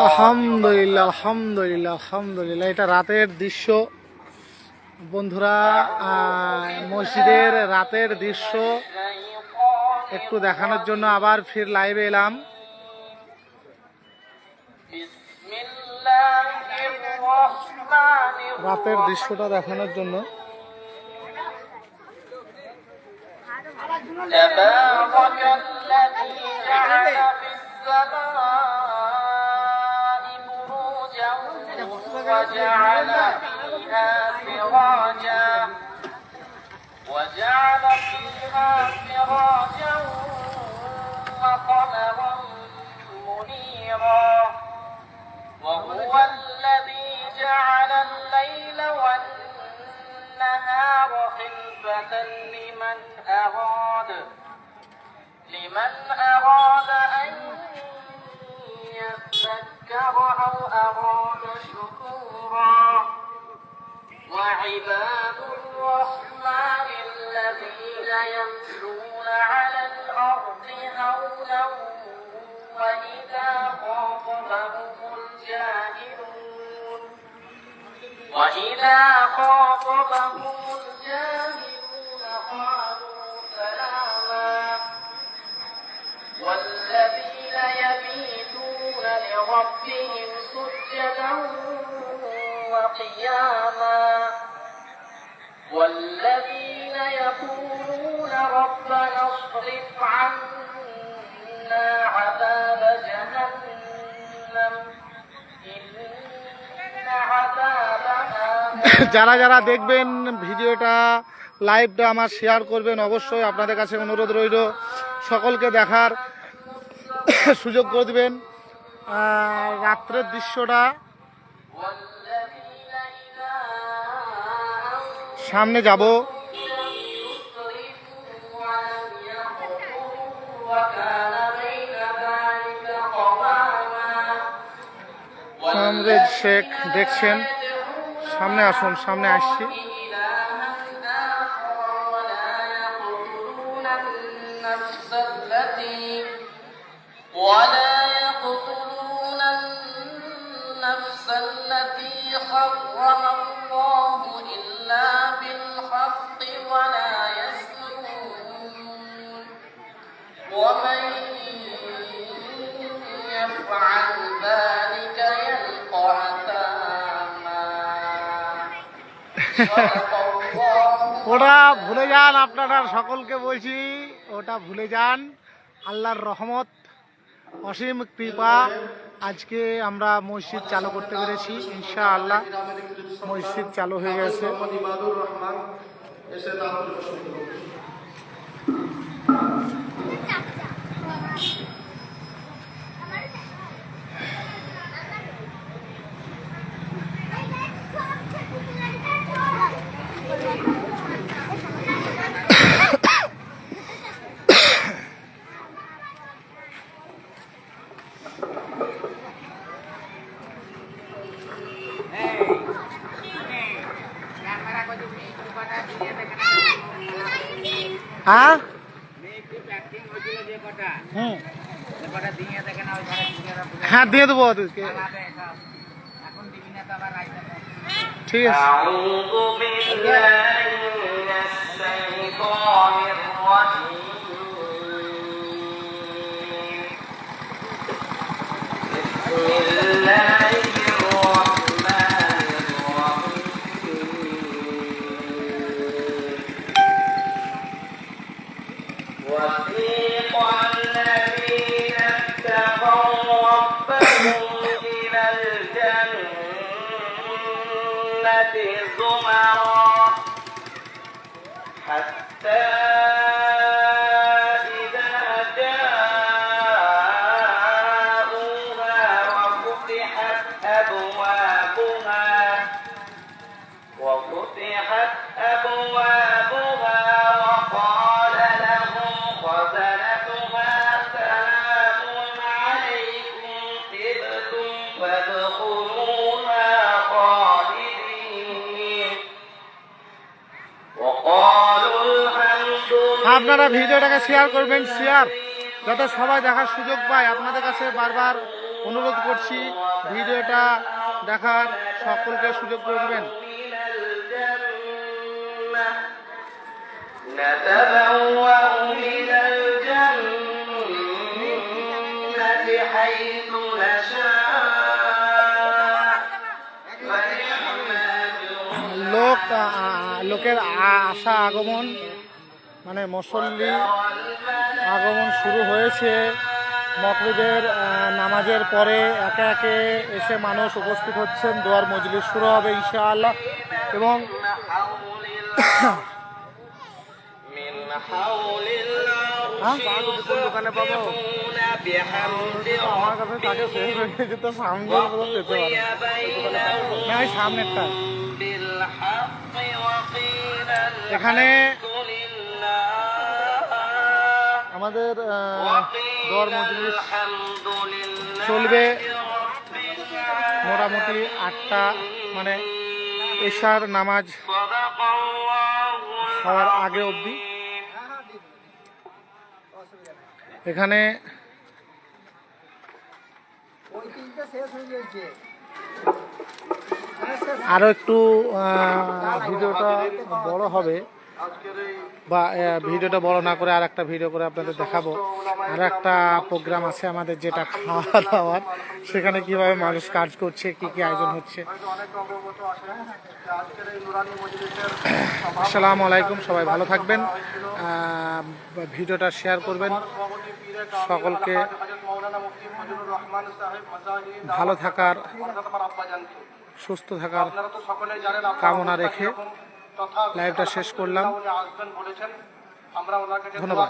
আলহামদুলিল্লাহ আলহামদুলিল্লাহ আলহামদুলিল্লাহ। এটা রাতের দৃশ্য বন্ধুরা, মসজিদের রাতের দৃশ্য একটু দেখানোর জন্য আবার ফির লাইভে এলাম। রাতের দৃশ্যটা দেখানোর জন্য وجعل فيها سراجا وقمرا منيرا وهو الذي جعل الليل والنهار خلفة لمن أراد أن يذكر أو أراد شكورا وعباد الرحمن الذين يمشون على الأرض هونا وإذا خاطبهم الجاهلون قالوا سلاما والذين يبيتون لربهم سجدا وقياما والذين يقولون ربنا اصرف عنا عذاب جهنم إن عذابها যারা যারা দেখবেন ভিডিওটা লাইভটা আমার শেয়ার করবেন, অবশ্যই আপনাদের কাছে অনুরোধ রইল সকলকে দেখার সুযোগ করে দেবেন। রাত্রের দৃশ্যটা সামনে যাব, কমরেড শেখ দেখছেন, সামনে আসুন, সামনে আসছি। ولا يقتلون النفس التي حرم الله إلا بالحق ولا يزنون ومن يفعل ذلك يلقى أثاما ওটা ভুলে যান, আপনারা সকলকে বলছি ওটা ভুলে যান। আল্লাহর রহমত, অসীম কৃপা, আজকে আমরা মসজিদ চালু করতে পেরেছি ইনশাআল্লাহ। মসজিদ চালু হয়ে গেছে। হ্যাঁ হ্যাঁ দিয়ে দেবো ওদেরকে, ঠিক আছে। وسيق الذين اتقوا ربهم إلى الجنة زمرا حتى إذا جاءوها وفتحت أبوابها وقال لهم خزنتها سلام عليكم طبتم فادخلوها خالدين وقالوا الحمد لله। আপনারা ভিডিওটাকে শেয়ার করবেন, শেয়ার যাতে সবাই দেখার সুযোগ পায়। আপনাদের কাছে বারবার অনুরোধ করছি ভিডিওটা দেখার সকলকে সুযোগ করে দেবেন। نتبوأ من الجنة حيث نشاء فنعم লোকের আসা আগমন মানে মুসল্লি আগমন শুরু হয়েছে। মাগরিবের নামাজের পরে একে একে এসে মানুষ উপস্থিত হচ্ছেন। দোয়ার মজলিস শুরু হবে ইনশাআল্লাহ। এবং দোকানে পাবো আমার কাছে তাকে শেষ হয়ে গেছে, তো সামনে পেতে পারো না, ওই সামনেরটা। এখানে আমাদের দোয়ার মজলিস চলবে মোটামুটি 8টা, মানে এশার নামাজ হওয়ার আগে অবধি। এখানে আরো একটু ভিডিওটা বড় হবে, বা ভিডিওটা বড় না করে আর একটা ভিডিও করে আপনাদের দেখাবো। আর একটা প্রোগ্রাম আছে আমাদের, যেটা খাওয়া দাওয়ার, সেখানে কিভাবে মানুষ কাজ করছে, কি কি আয়োজন হচ্ছে। আসসালামু আলাইকুম, সবাই ভালো থাকবেন, ভিডিওটা শেয়ার করবেন। সকলকে ভালো থাকার, সুস্থ থাকার কামনা রেখে লাইভটা শেষ করলাম। ধন্যবাদ।